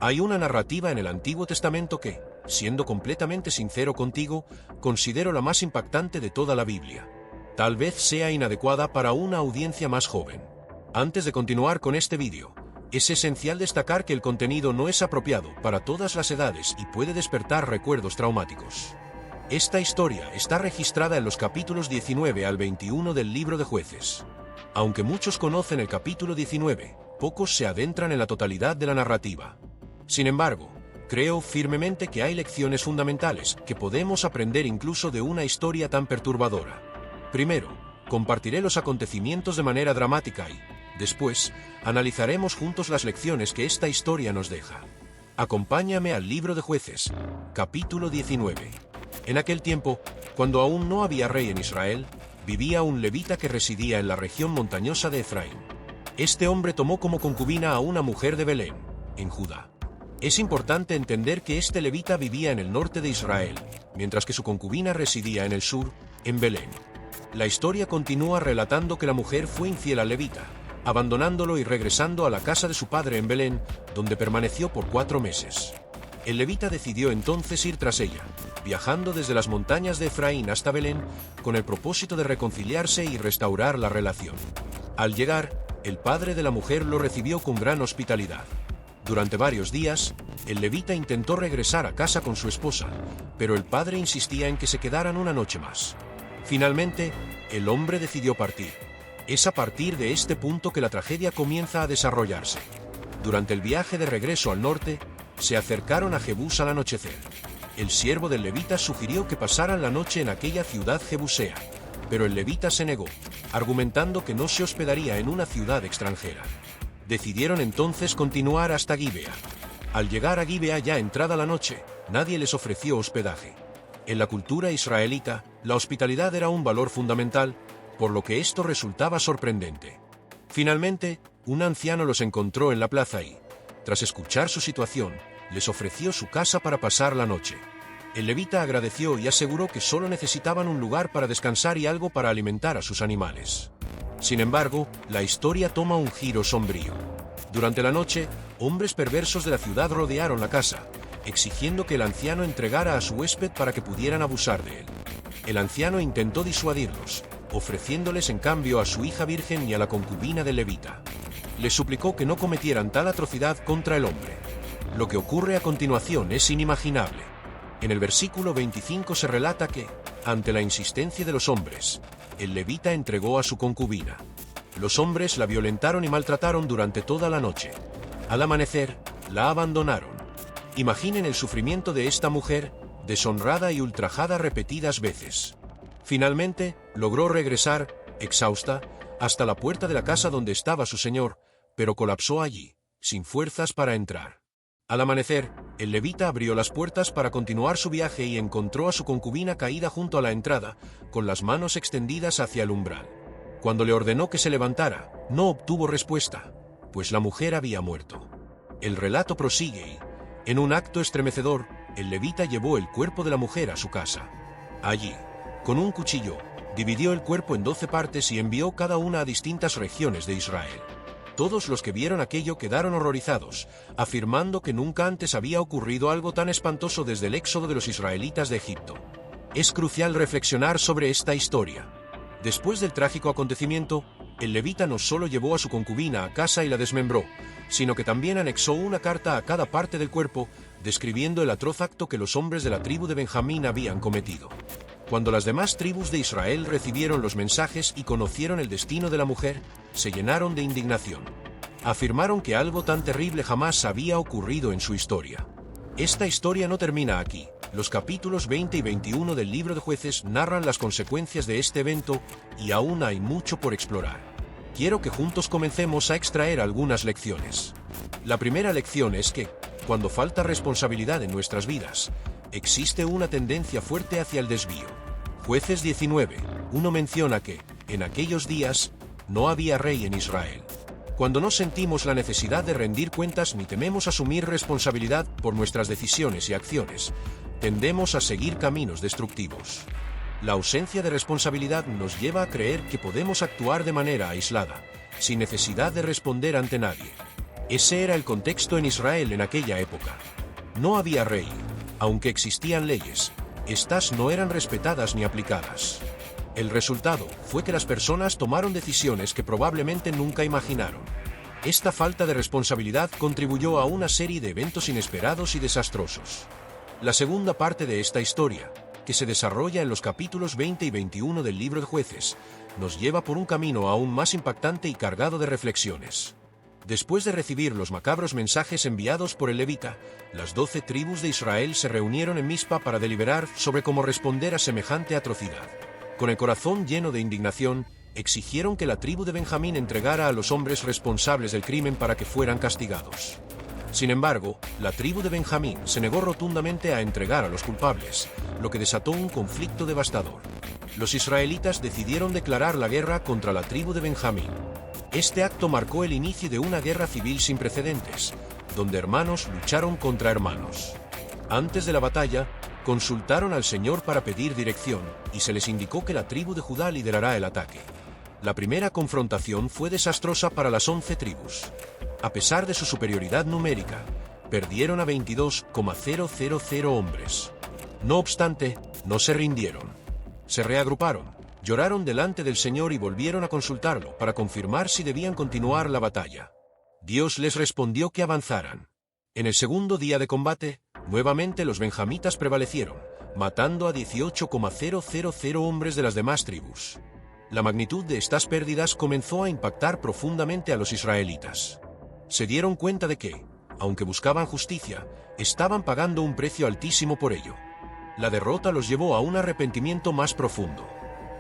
Hay una narrativa en el Antiguo Testamento que, siendo completamente sincero contigo, considero la más impactante de toda la Biblia. Tal vez sea inadecuada para una audiencia más joven. Antes de continuar con este vídeo, es esencial destacar que el contenido no es apropiado para todas las edades y puede despertar recuerdos traumáticos. Esta historia está registrada en los capítulos 19 al 21 del libro de Jueces. Aunque muchos conocen el capítulo 19, pocos se adentran en la totalidad de la narrativa. Sin embargo, creo firmemente que hay lecciones fundamentales que podemos aprender incluso de una historia tan perturbadora. Primero, compartiré los acontecimientos de manera dramática y, después, analizaremos juntos las lecciones que esta historia nos deja. Acompáñame al libro de Jueces, capítulo 19. En aquel tiempo, cuando aún no había rey en Israel, vivía un levita que residía en la región montañosa de Efraín. Este hombre tomó como concubina a una mujer de Belén, en Judá. Es importante entender que este levita vivía en el norte de Israel, mientras que su concubina residía en el sur, en Belén. La historia continúa relatando que la mujer fue infiel al levita, abandonándolo y regresando a la casa de su padre en Belén, donde permaneció por 4 meses. El levita decidió entonces ir tras ella, viajando desde las montañas de Efraín hasta Belén, con el propósito de reconciliarse y restaurar la relación. Al llegar, el padre de la mujer lo recibió con gran hospitalidad. Durante varios días, el levita intentó regresar a casa con su esposa, pero el padre insistía en que se quedaran una noche más. Finalmente, el hombre decidió partir. Es a partir de este punto que la tragedia comienza a desarrollarse. Durante el viaje de regreso al norte, se acercaron a Jebús al anochecer. El siervo del levita sugirió que pasaran la noche en aquella ciudad jebusea, pero el levita se negó, argumentando que no se hospedaría en una ciudad extranjera. Decidieron entonces continuar hasta Gibea. Al llegar a Gibea ya entrada la noche, nadie les ofreció hospedaje. En la cultura israelita, la hospitalidad era un valor fundamental, por lo que esto resultaba sorprendente. Finalmente, un anciano los encontró en la plaza y, tras escuchar su situación, les ofreció su casa para pasar la noche. El levita agradeció y aseguró que solo necesitaban un lugar para descansar y algo para alimentar a sus animales. Sin embargo, la historia toma un giro sombrío. Durante la noche, hombres perversos de la ciudad rodearon la casa, exigiendo que el anciano entregara a su huésped para que pudieran abusar de él. El anciano intentó disuadirlos, ofreciéndoles en cambio a su hija virgen y a la concubina del levita. Les suplicó que no cometieran tal atrocidad contra el hombre. Lo que ocurre a continuación es inimaginable. En el versículo 25 se relata que, ante la insistencia de los hombres, el levita entregó a su concubina. Los hombres la violentaron y maltrataron durante toda la noche. Al amanecer, la abandonaron. Imaginen el sufrimiento de esta mujer, deshonrada y ultrajada repetidas veces. Finalmente, logró regresar, exhausta, hasta la puerta de la casa donde estaba su señor, pero colapsó allí, sin fuerzas para entrar. Al amanecer, el levita abrió las puertas para continuar su viaje y encontró a su concubina caída junto a la entrada, con las manos extendidas hacia el umbral. Cuando le ordenó que se levantara, no obtuvo respuesta, pues la mujer había muerto. El relato prosigue y, en un acto estremecedor, el levita llevó el cuerpo de la mujer a su casa. Allí, con un cuchillo, dividió el cuerpo en 12 partes y envió cada una a distintas regiones de Israel. Todos los que vieron aquello quedaron horrorizados, afirmando que nunca antes había ocurrido algo tan espantoso desde el éxodo de los israelitas de Egipto. Es crucial reflexionar sobre esta historia. Después del trágico acontecimiento, el levita no solo llevó a su concubina a casa y la desmembró, sino que también anexó una carta a cada parte del cuerpo, describiendo el atroz acto que los hombres de la tribu de Benjamín habían cometido. Cuando las demás tribus de Israel recibieron los mensajes y conocieron el destino de la mujer, se llenaron de indignación. Afirmaron que algo tan terrible jamás había ocurrido en su historia. Esta historia no termina aquí. Los capítulos 20 y 21 del libro de Jueces narran las consecuencias de este evento, y aún hay mucho por explorar. Quiero que juntos comencemos a extraer algunas lecciones. La primera lección es que, cuando falta responsabilidad en nuestras vidas, existe una tendencia fuerte hacia el desvío. Jueces 19:1 menciona que, en aquellos días, no había rey en Israel. Cuando no sentimos la necesidad de rendir cuentas ni tememos asumir responsabilidad por nuestras decisiones y acciones, tendemos a seguir caminos destructivos. La ausencia de responsabilidad nos lleva a creer que podemos actuar de manera aislada, sin necesidad de responder ante nadie. Ese era el contexto en Israel en aquella época. No había rey. Aunque existían leyes, estas no eran respetadas ni aplicadas. El resultado fue que las personas tomaron decisiones que probablemente nunca imaginaron. Esta falta de responsabilidad contribuyó a una serie de eventos inesperados y desastrosos. La segunda parte de esta historia, que se desarrolla en los capítulos 20 y 21 del libro de Jueces, nos lleva por un camino aún más impactante y cargado de reflexiones. Después de recibir los macabros mensajes enviados por el levita, las 12 tribus de Israel se reunieron en Mizpa para deliberar sobre cómo responder a semejante atrocidad. Con el corazón lleno de indignación, exigieron que la tribu de Benjamín entregara a los hombres responsables del crimen para que fueran castigados. Sin embargo, la tribu de Benjamín se negó rotundamente a entregar a los culpables, lo que desató un conflicto devastador. Los israelitas decidieron declarar la guerra contra la tribu de Benjamín. Este acto marcó el inicio de una guerra civil sin precedentes, donde hermanos lucharon contra hermanos. Antes de la batalla, consultaron al Señor para pedir dirección, y se les indicó que la tribu de Judá liderará el ataque. La primera confrontación fue desastrosa para las 11 tribus. A pesar de su superioridad numérica, perdieron a 22,000 hombres. No obstante, no se rindieron. Se reagruparon, lloraron delante del Señor y volvieron a consultarlo para confirmar si debían continuar la batalla. Dios les respondió que avanzaran. En el segundo día de combate, nuevamente los benjamitas prevalecieron, matando a 18,000 hombres de las demás tribus. La magnitud de estas pérdidas comenzó a impactar profundamente a los israelitas. Se dieron cuenta de que, aunque buscaban justicia, estaban pagando un precio altísimo por ello. La derrota los llevó a un arrepentimiento más profundo.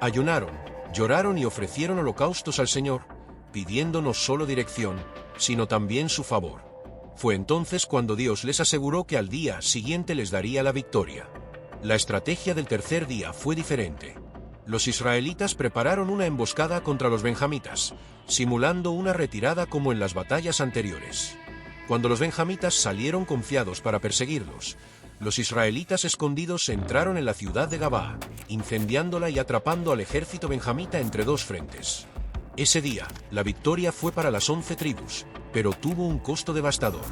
Ayunaron, lloraron y ofrecieron holocaustos al Señor, pidiendo no solo dirección, sino también su favor. Fue entonces cuando Dios les aseguró que al día siguiente les daría la victoria. La estrategia del tercer día fue diferente. Los israelitas prepararon una emboscada contra los benjamitas, simulando una retirada como en las batallas anteriores. Cuando los benjamitas salieron confiados para perseguirlos, los israelitas escondidos entraron en la ciudad de Gabaa, incendiándola y atrapando al ejército benjamita entre dos frentes. Ese día, la victoria fue para las 11 tribus, pero tuvo un costo devastador.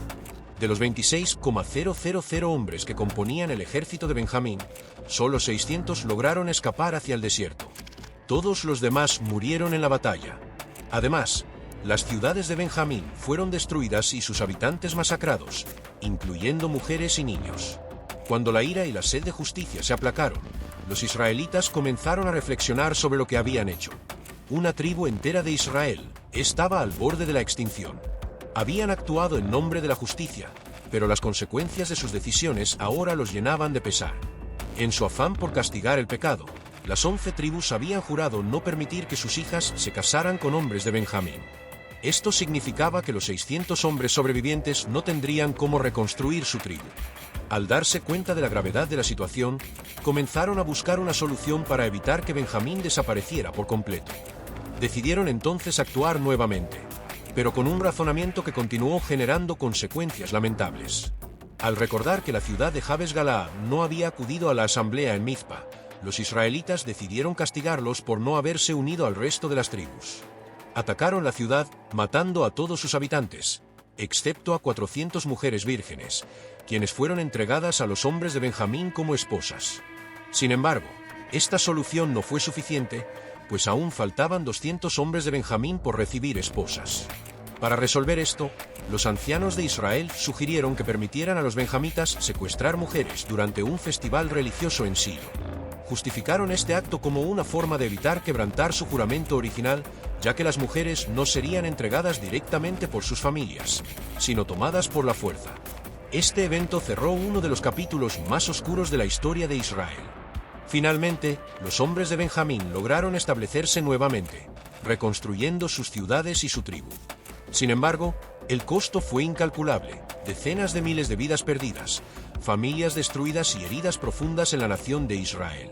De los 26,000 hombres que componían el ejército de Benjamín, solo 600 lograron escapar hacia el desierto. Todos los demás murieron en la batalla. Además, las ciudades de Benjamín fueron destruidas y sus habitantes masacrados, incluyendo mujeres y niños. Cuando la ira y la sed de justicia se aplacaron, los israelitas comenzaron a reflexionar sobre lo que habían hecho. Una tribu entera de Israel estaba al borde de la extinción. Habían actuado en nombre de la justicia, pero las consecuencias de sus decisiones ahora los llenaban de pesar. En su afán por castigar el pecado, las 11 tribus habían jurado no permitir que sus hijas se casaran con hombres de Benjamín. Esto significaba que los 600 hombres sobrevivientes no tendrían cómo reconstruir su tribu. Al darse cuenta de la gravedad de la situación, comenzaron a buscar una solución para evitar que Benjamín desapareciera por completo. Decidieron entonces actuar nuevamente, pero con un razonamiento que continuó generando consecuencias lamentables. Al recordar que la ciudad de Jabes Galaad no había acudido a la asamblea en Mizpa, los israelitas decidieron castigarlos por no haberse unido al resto de las tribus. Atacaron la ciudad, matando a todos sus habitantes, excepto a 400 mujeres vírgenes, quienes fueron entregadas a los hombres de Benjamín como esposas. Sin embargo, esta solución no fue suficiente, pues aún faltaban 200 hombres de Benjamín por recibir esposas. Para resolver esto, los ancianos de Israel sugirieron que permitieran a los benjamitas secuestrar mujeres durante un festival religioso en Silo. Justificaron este acto como una forma de evitar quebrantar su juramento original, ya que las mujeres no serían entregadas directamente por sus familias, sino tomadas por la fuerza. Este evento cerró uno de los capítulos más oscuros de la historia de Israel. Finalmente, los hombres de Benjamín lograron establecerse nuevamente, reconstruyendo sus ciudades y su tribu. Sin embargo, el costo fue incalculable: decenas de miles de vidas perdidas, familias destruidas y heridas profundas en la nación de Israel.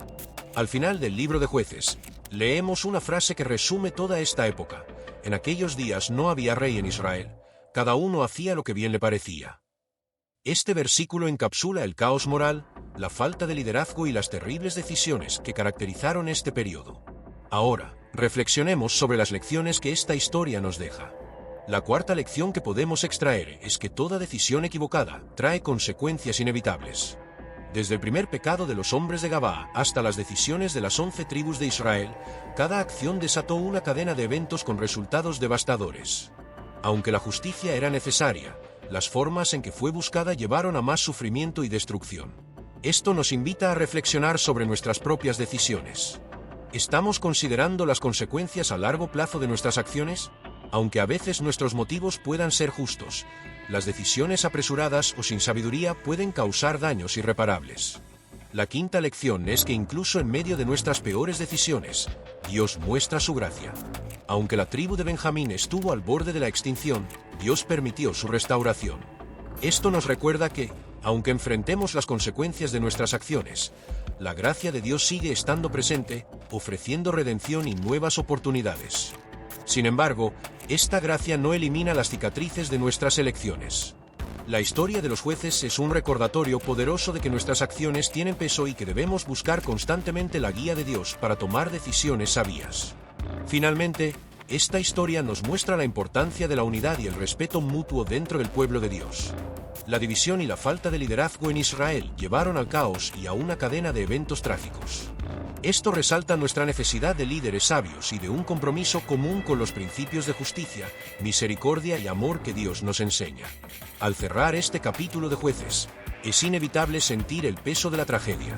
Al final del libro de Jueces, leemos una frase que resume toda esta época: en aquellos días no había rey en Israel, cada uno hacía lo que bien le parecía. Este versículo encapsula el caos moral, la falta de liderazgo y las terribles decisiones que caracterizaron este periodo. Ahora, reflexionemos sobre las lecciones que esta historia nos deja. La cuarta lección que podemos extraer es que toda decisión equivocada trae consecuencias inevitables. Desde el primer pecado de los hombres de Gabaa hasta las decisiones de las 11 tribus de Israel, cada acción desató una cadena de eventos con resultados devastadores. Aunque la justicia era necesaria, las formas en que fue buscada llevaron a más sufrimiento y destrucción. Esto nos invita a reflexionar sobre nuestras propias decisiones. ¿Estamos considerando las consecuencias a largo plazo de nuestras acciones? Aunque a veces nuestros motivos puedan ser justos, las decisiones apresuradas o sin sabiduría pueden causar daños irreparables. La quinta lección es que incluso en medio de nuestras peores decisiones, Dios muestra su gracia. Aunque la tribu de Benjamín estuvo al borde de la extinción, Dios permitió su restauración. Esto nos recuerda que, aunque enfrentemos las consecuencias de nuestras acciones, la gracia de Dios sigue estando presente, ofreciendo redención y nuevas oportunidades. Sin embargo, esta gracia no elimina las cicatrices de nuestras elecciones. La historia de los jueces es un recordatorio poderoso de que nuestras acciones tienen peso y que debemos buscar constantemente la guía de Dios para tomar decisiones sabias. Finalmente, esta historia nos muestra la importancia de la unidad y el respeto mutuo dentro del pueblo de Dios. La división y la falta de liderazgo en Israel llevaron al caos y a una cadena de eventos trágicos. Esto resalta nuestra necesidad de líderes sabios y de un compromiso común con los principios de justicia, misericordia y amor que Dios nos enseña. Al cerrar este capítulo de Jueces, es inevitable sentir el peso de la tragedia.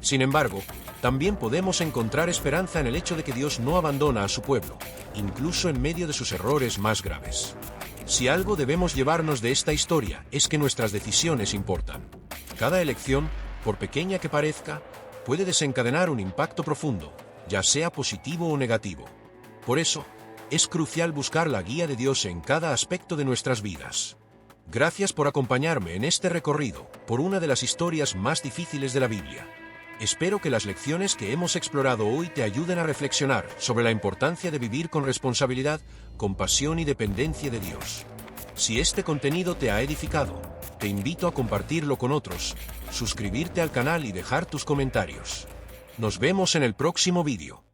Sin embargo, también podemos encontrar esperanza en el hecho de que Dios no abandona a su pueblo, incluso en medio de sus errores más graves. Si algo debemos llevarnos de esta historia es que nuestras decisiones importan. Cada elección, por pequeña que parezca, puede desencadenar un impacto profundo, ya sea positivo o negativo. Por eso, es crucial buscar la guía de Dios en cada aspecto de nuestras vidas. Gracias por acompañarme en este recorrido por una de las historias más difíciles de la Biblia. Espero que las lecciones que hemos explorado hoy te ayuden a reflexionar sobre la importancia de vivir con responsabilidad, compasión y dependencia de Dios. Si este contenido te ha edificado, te invito a compartirlo con otros, suscribirte al canal y dejar tus comentarios. Nos vemos en el próximo vídeo.